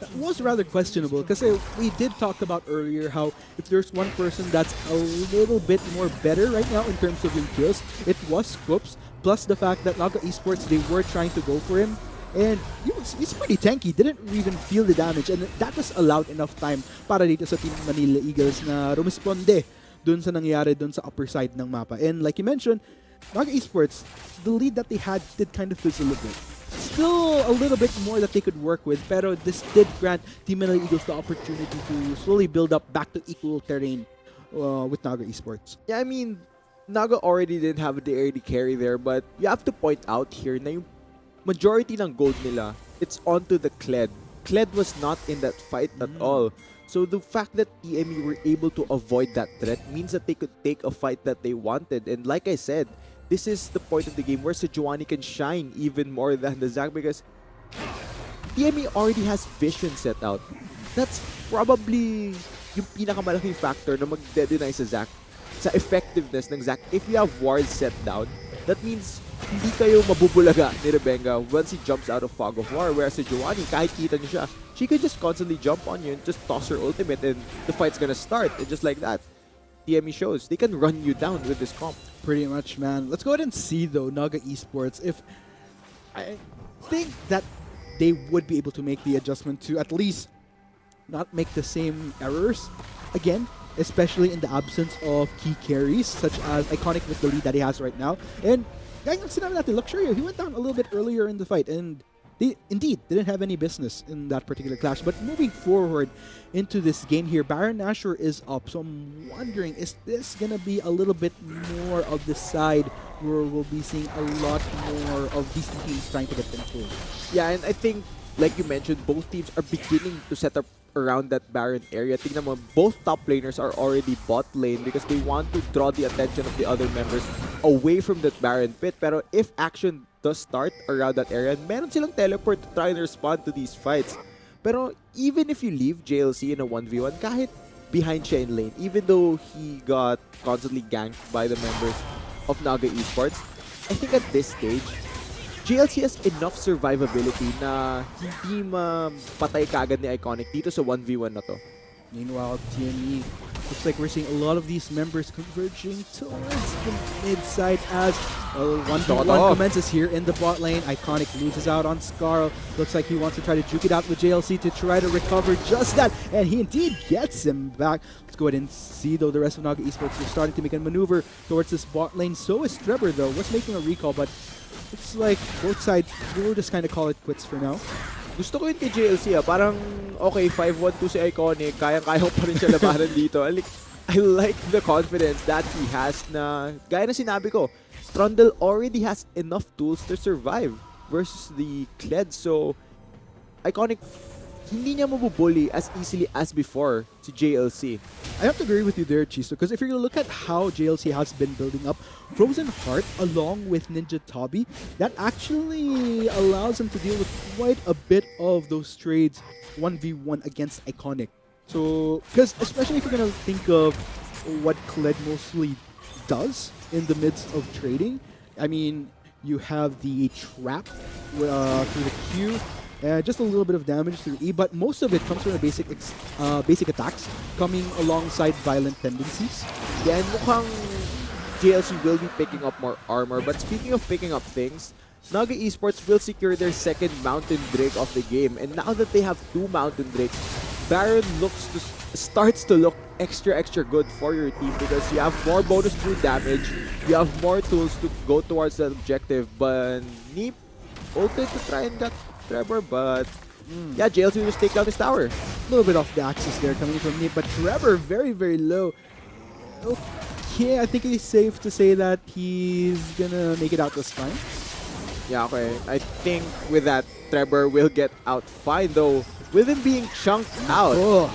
That was rather questionable because we did talk about earlier how if there's one person that's a little bit more better right now in terms of yung kills, it was Scoops. Plus the fact that Naga Esports, they were trying to go for him. And he's pretty tanky, didn't even feel the damage. And that was allowed enough time para dito sa Team Manila Eagles na rumisponde dun sa nangyari dun sa upper side ng mapa. And like you mentioned, Naga Esports, the lead that they had did kind of fizzle a bit. Still a little bit more that they could work with, pero this did grant Team Manila Eagles the opportunity to slowly build up back to equal terrain with Naga Esports. Yeah, I mean, Naga already didn't have the AD carry there, but you have to point out here na yung majority ng gold nila, it's onto the Kled. Kled was not in that fight at all. So the fact that TME were able to avoid that threat means that they could take a fight that they wanted. And like I said, this is the point of the game where Sejuani can shine even more than the Zac because TME already has vision set out. That's probably yung pinakamalaking factor na mag-deny sa Zac, sa effectiveness ng Zac. If you have wards set down, that means hindi kayo mabubulaga ni Rebenga once he jumps out of Fog of War. Whereas si Giovanni, kahit kita niyo siya, she can just constantly jump on you and just toss her ultimate and the fight's gonna start. And just like that, TME shows they can run you down with this comp. Pretty much, man. Let's go ahead and see, though, Naga Esports. If I think that they would be able to make the adjustment to at least not make the same errors again, especially in the absence of key carries such as Iconic with the lead that he has right now. And guys, sinabi natin, Luxurio, he went down a little bit earlier in the fight, and they indeed didn't have any business in that particular clash. But moving forward into this game here, Baron Nashor is up, so I'm wondering, is this gonna be a little bit more of the side where we'll be seeing a lot more of these teams trying to get control? Yeah, and I think, like you mentioned, both teams are beginning to set up around that Baron area. Tingnan mo, both top laners are already bot lane because they want to draw the attention of the other members away from that Baron pit. Pero if action does start around that area, meron silang teleport to try and respond to these fights. Pero even if you leave JLC in a 1v1, kahit behind siya in lane, even though he got constantly ganked by the members of Naga Esports, I think at this stage, JLC has enough survivability na hindi mapatay kagad ni Iconic dito sa 1v1 na to. Meanwhile, TME, looks like we're seeing a lot of these members converging towards the mid side as 1v1 commences here in the bot lane. Iconic loses out on Scarl. Looks like he wants to try to juke it out with JLC to try to recover just that, and he indeed gets him back. Let's go ahead and see, though, the rest of Naga Esports are starting to make a maneuver towards this bot lane. So is Trevor, though, was making a recall, but it's like both sides will just kind of call it quits for now. Gusto ko yun kay JLC parang okay, 5-1-2 si Iconic, kayang-kaya ko pa rin siya labanan dito. I like the confidence that he has na, gaya na sinabi ko, Trundle already has enough tools to survive versus the Kled. So, Iconic, hindi niya mabubully as easily as before si JLC. I have to agree with you there, Chiso, because if you're going to look at how JLC has been building up, Frozen Heart along with Ninja Tabi, that actually allows him to deal with quite a bit of those trades 1v1 against Iconic. So, because especially if you're going to think of what Kled mostly does in the midst of trading, I mean, you have the trap through the Q, just a little bit of damage through E, but most of it comes from the basic attacks coming alongside violent tendencies. Yeah, and mukhang JLC will be picking up more armor. But speaking of picking up things, Naga Esports will secure their second Mountain Drake of the game. And now that they have 2 Mountain Drakes, Baron starts to look extra good for your team because you have more bonus through damage, you have more tools to go towards that objective. But Neep ulted to try and get Trevor, but yeah, JLC will just take down his tower. A little bit off the axis there coming from Nip, but Trevor very low. Okay, I think it's safe to say that he's gonna make it out this time. Yeah, okay. I think with that, Trevor will get out fine, though with him being chunked out. Oh,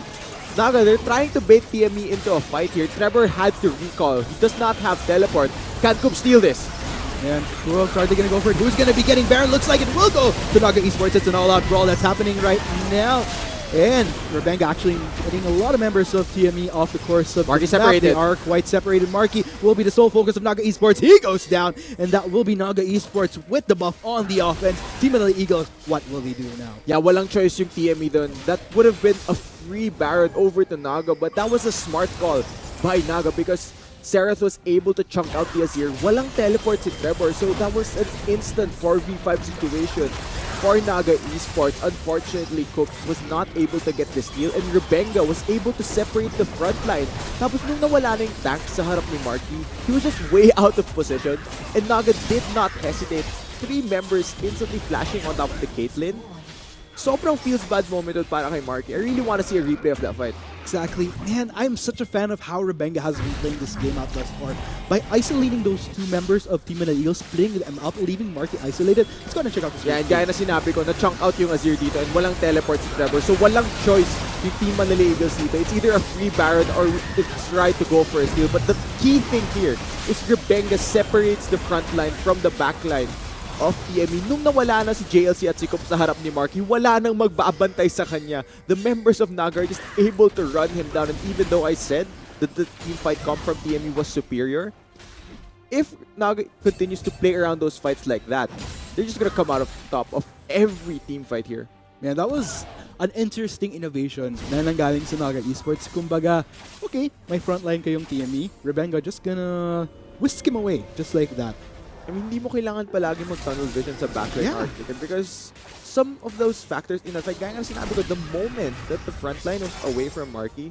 Naga, they're trying to bait TME into a fight here. Trevor had to recall. He does not have teleport. Can Coop steal this? and who else are they gonna go for? Who's gonna be getting Baron? Looks like it will go to Naga Esports. It's an all-out brawl that's happening right now. And Rebenga actually getting a lot of members of TME off the course of Marky the map. separated. They are quite separated. Marky will be the sole focus of Naga Esports. He goes down, and that will be Naga Esports with the buff on the offense. Team of the Eagles, what will they do now? Yeah, walang choice yung TME dun. That would have been a free Baron over to Naga, but that was a smart call by Naga because Serath was able to chunk out the Azir. Walang teleport si Trevor, so that was an instant 4v5 situation for Naga Esports. Unfortunately, Cook was not able to get the steal, and Rebenga was able to separate the front line. Tapos nung nawala na yung tank sa harap ni Marky, he was just way out of position, and Naga did not hesitate. 3 members instantly flashing on top of the Caitlyn. Sobrang feels bad moment para kay Marky. I really want to see a replay of that fight. Exactly. Man, I'm such a fan of how Rebenga has been playing this game out thus far. By isolating those 2 members of Team Manila Eagles, splitting them up, leaving Marky isolated. Let's go ahead and check out this Yeah, and replay. gaya na sinabi ko, na-chunk out yung Azir dito and walang teleport si Trevor. So walang choice yung Team Manila Eagles dito. It's either a free Baron or it's try to go for a steal. But the key thing here is Rebenga separates the front line from the back line of TME. Nung nawala na si JLC at si Coop sa harap ni Marky, wala nang magbabantay sa kanya. The members of Naga are just able to run him down. And even though I said that the team fight comp from TME was superior, if Naga continues to play around those fights like that, they're just gonna come out of top of every team fight here. Man, that was an interesting innovation na nanggaling sa Naga Esports. Kumbaga, okay, may frontline kayong TME. Rebenga just gonna whisk him away just like that. I mean, hindi mo kailangan palagi mag-tunnel vision sa backline Yeah. Arctic because some of those factors in that fight, gaya nga sinabi ko, the moment that the front line was away from Marky,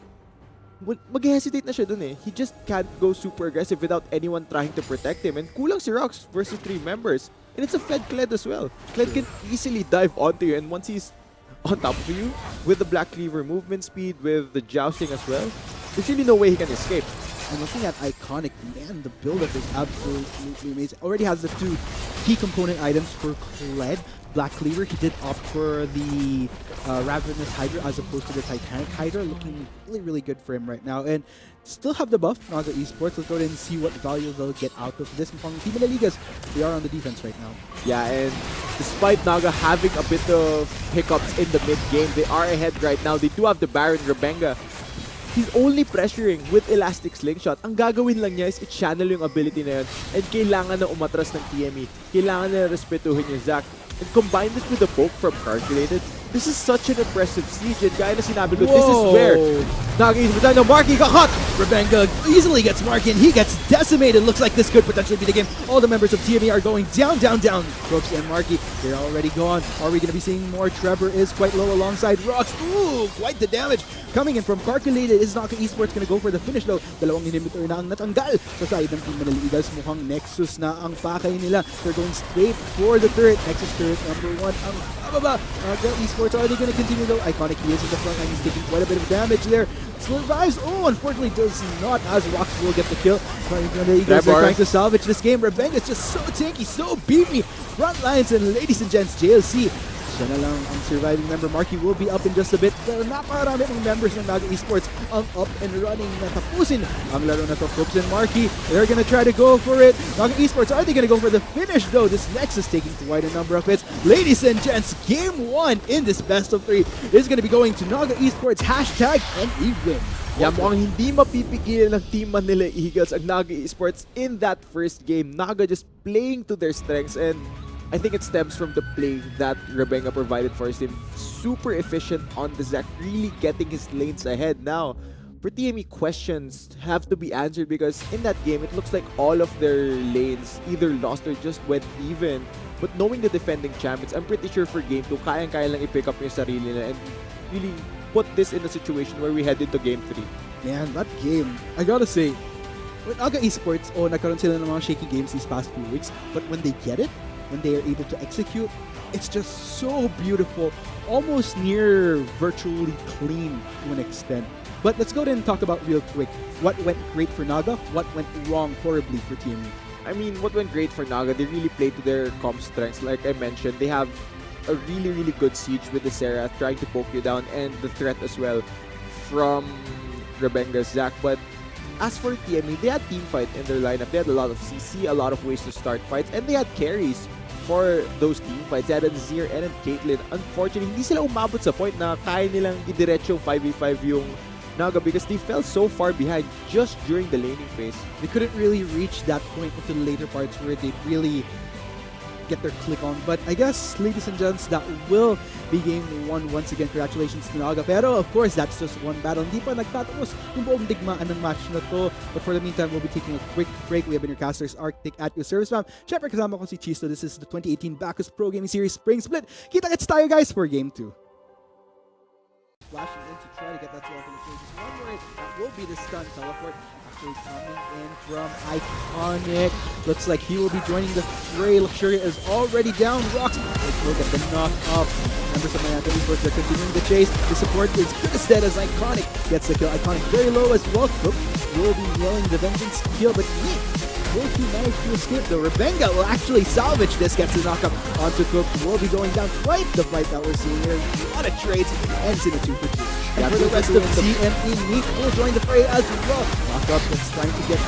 mag-hesitate na siya dun eh. He just can't go super aggressive without anyone trying to protect him. And kulang si Rox versus 3 members. And it's a fed Kled as well. Kled can easily dive onto you, and once he's on top of you, with the Black Cleaver movement speed, with the jousting as well, there's really no way he can escape. And looking at Iconic, man, the build-up is absolutely amazing. Already has the 2 key component items for Kled. Black Cleaver, he did opt for the Ravenous Hydra as opposed to the Titanic Hydra. Looking really, really good for him right now. And still have the buff, Naga Esports. Let's go ahead and see what value they'll get out of this. From Team Ligas, they are on the defense right now. Yeah, and despite Naga having a bit of hiccups in the mid-game, they are ahead right now. They do have the Baron Rebenga. He's only pressuring with Elastic Slingshot. Ang gagawin lang niya is i-channel yung ability na yun. And kailangan na umatras ng TME. Kailangan na respetuhin yung Zac. And combine this with the poke from Calculated. This is such an impressive siege. And gaya na sinabi ko, this is where Naga Esports, Marky got hot! Rebenga easily gets Marky and he gets decimated. Looks like this could potentially be the game. All the members of TME are going down, down, down. Crooks and Marky, they're already gone. Are we going to be seeing more? Trevor is quite low alongside Rox. Ooh, quite the damage. Coming in from Calculated, is Naga Esports going to go for the finish though? Dalawang inhibitor na ang natanggal sa side ng Team Manila Eagles. Mukhang Nexus na ang pakay nila. They're going straight for the turret. Nexus turret number 1 ang bababa. Naga Esports, are they going to continue though? Iconic, he is in the front line. He's taking quite a bit of damage there. Survives. Oh, unfortunately does not, as Rox will get the kill. The Eagles are trying to salvage this game. Rebenga is just so tanky, so beefy. Front lines, and ladies and gents, JLC, siya na lang ang surviving member. Marky will be up in just a bit. Pero napakarami ng members ng Naga Esports ang up and running na tapusin ang laro na to. Crooks and Marky, they're gonna try to go for it. Naga Esports, are they gonna go for the finish though? This Nexus taking quite a number of hits. Ladies and gents, game 1 in this best of 3 is gonna be going to Naga Esports hashtag and win. Yeah, mukhang hindi mapipigil ng Team Manila Eagles ang Naga Esports in that first game. Naga just playing to their strengths, and I think it stems from the play that Rebenga provided for his team. Super efficient on the Zac, really getting his lanes ahead. Now, for TME, questions have to be answered because in that game, it looks like all of their lanes either lost or just went even. But knowing the defending champions, I'm pretty sure for game 2, kayang-kaya lang i-pick up yung sarili nila and really put this in a situation where we head into game 3. Man, that game, I gotta say, with Naga Esports, nagkaroon sila ng mga shaky games these past few weeks, but when they get it, when they are able to execute, it's just so beautiful, almost near virtually clean to an extent. But let's go ahead and talk about real quick what went great for Naga, what went wrong horribly for TME. I mean, what went great for Naga, they really played to their comp strengths. Like I mentioned, they have a really, really good siege with the Seraph trying to poke you down, and the threat as well from Rebenga's Zac. But as for TME, they had team fight in their lineup. They had a lot of CC, a lot of ways to start fights, and they had carries for those team fights. They had Azir and Caitlyn. Unfortunately, hindi sila umabot sa point na kaya nilang idiretso 5v5 yung Naga because they fell so far behind just during the laning phase. They couldn't really reach that point into the later parts where they really get their click on. But I guess, ladies and gents, that will be game 1 once again. Congratulations to Naga. Pero of course, that's just one battle. Hindi pa nagtatapos yung buong digmaan ng match na to. But for the meantime, we'll be taking a quick break. We have been your casters, Arctic at your service fam. Siyempre, kasama ko si Chisto. This is the 2018 Bacchus Pro Gaming Series Spring Split. Kita-kits tayo guys for game 2. Flashing in to try to get that sword on the stage. One more hit. That will be the stun teleport. Actually coming in from Iconic. Looks like he will be joining the fray. Luxuria is already down. Rocks will get the knock up. Members of Mayanta Esports are continuing the chase. The support is good as dead as Iconic gets the kill. Iconic very low as well. Cook will be yelling the vengeance kill, but will he manage to escape? The Rebenga will actually salvage this. Gets the knockup onto Cook. Will be going down. Quite the fight that we're seeing here. A lot of trades. Ends in a 2-for-2. And for the rest of TME, Meek will join the fray as well. Knockup is trying to get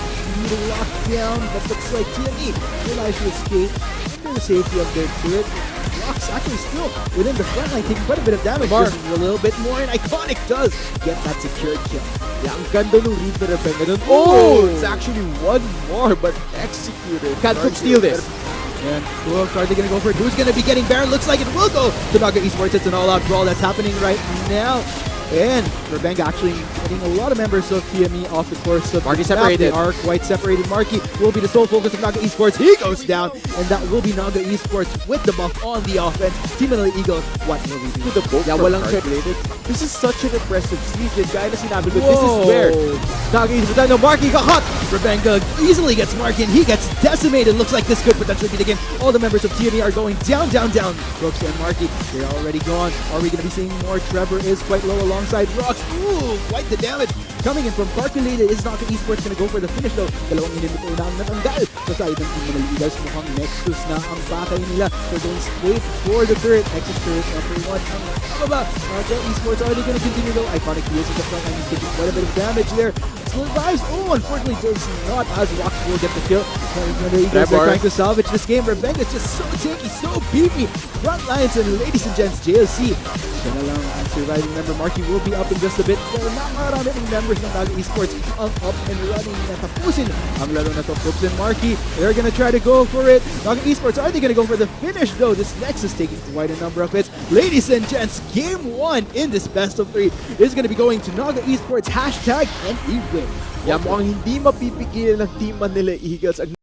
locked down, but looks like TME will manage to escape under the safety of their turret. Rocks actually still within the front line, taking quite a bit of damage. Just a little bit more, and Iconic does get that secured kill. Yeah, ang ganda nung read na Rebenga dun. Oh! It's actually one more, but executed. Can Cook steal this? And Cook, are they going to go for it? Who's going to be getting Baron? Looks like it will go to Naga Esports. It's an all-out brawl that's happening right now. And Rebenga actually getting a lot of members of TME off the course of Marky the map. They separated. are quite separated. Marky will be the sole focus of Naga Esports. He goes down, and that will be Naga Esports with the buff on the offense. Team Manila Eagles, what will we do? To the boat Yeah, from walang calculated. This is such an impressive season. Gaya na sinabi ko, this is where Naga Esports, no, Marky got hot. Rebenga easily gets Marky, and he gets decimated. Looks like this could potentially be the game. All the members of TME are going down, down, down. Brooks and Marky, they're already gone. Are we going to be seeing more? Trevor is quite low alongside Rocks. Ooh, quite the damage. Coming in from Calculated is Naga Esports going to go for the finish though. Dalawang inhibitor na ang natanggal. Sa side ng Team Manila Eagles, mukhang Nexus na ang bakay nila. They're going straight for the turret. Nexus turret number 1 ang bababa. Naga Esports, are they going to continue though? Iconic Heals in the front line. He's taking quite a bit of damage there. Survives. Oh, unfortunately does not, as Rocks will get the kill. The Eagles are trying to salvage this game. Rebenga is just so tanky, so beefy. Front lines, and ladies and gents, JLC. Siya na lang ang surviving member. Marky will be up in just a bit. Pero nakarami ng members ng Naga Esports ang up and running na tapusin ang laro na to. Brooks and Marky, they're gonna try to go for it. Naga Esports, are they gonna go for the finish though? This Nexus taking quite a number of hits. Ladies and gents, game 1 in this best of 3 is gonna be going to Naga Esports. Hashtag NE win. Yan, mukhang hindi mapipigilan ng Team Manila Eagles ang